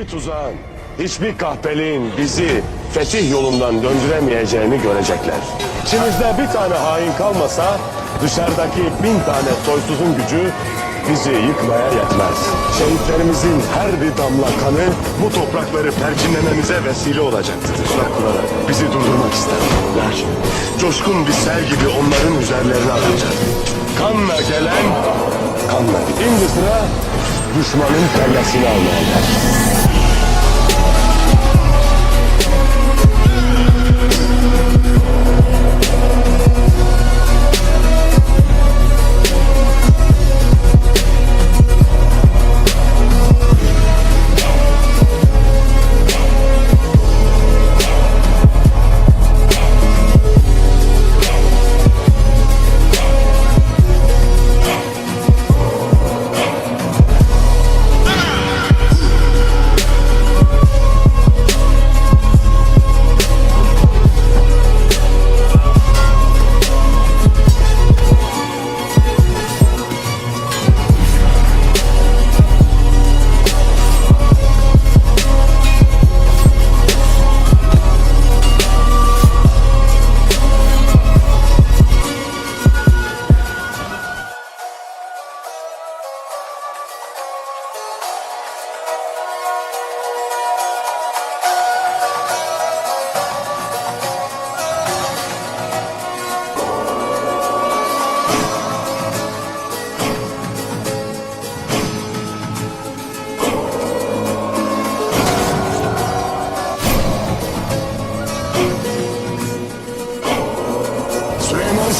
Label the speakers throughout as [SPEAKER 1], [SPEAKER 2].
[SPEAKER 1] hiçbir tuzağın, hiçbir kahpeliğin bizi fetih yolundan döndüremeyeceğini görecekler. İçimizde bir tane hain kalmasa dışarıdaki 1000 tane soysuzun gücü bizi yıkmaya yetmez. Şehitlerimizin her bir damla kanı bu toprakları perçinlememize vesile olacaktır. Tuzak kurarak bizi durdurmak isterler. Coşkun bir sel gibi onların üzerlerine akacak. Kanla gelen, kanla gider. Şimdi sıra düşmanın kellesini almaya geldi.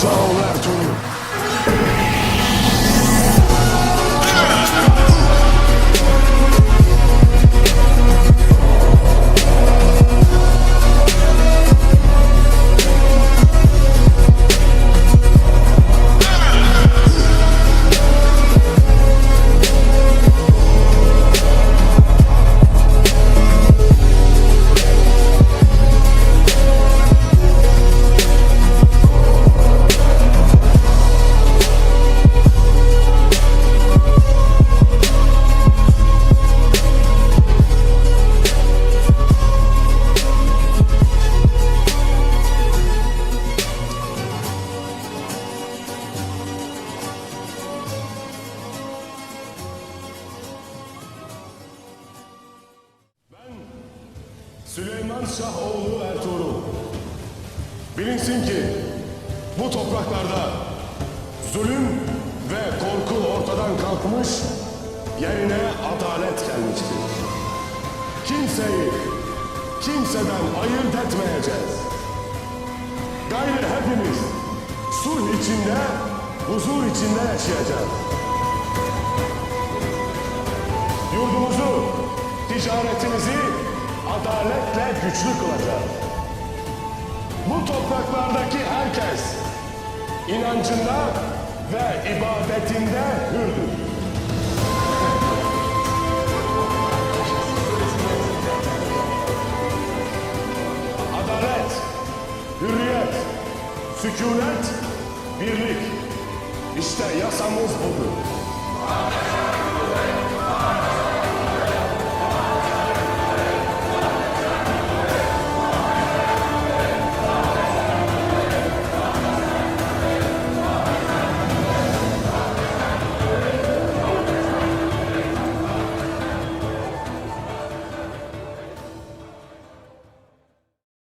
[SPEAKER 1] Sağ ol Ertuğrul. Süleyman Şah oğlu Ertuğrul. Bilinsin ki bu topraklarda zulüm ve korku ortadan kalkmış, yerine adalet gelmiştir. Kimseyi kimseden ayırt etmeyeceğiz. Gayrı hepimiz sulh içinde, huzur içinde yaşayacağız. Yurdumuzu, ticaretimizi adaletle güçlü kılacağız. Bu topraklardaki herkes inancında ve ibadetinde hürdür. Adalet, hürriyet, sükunet, birlik. İşte yasamız budur.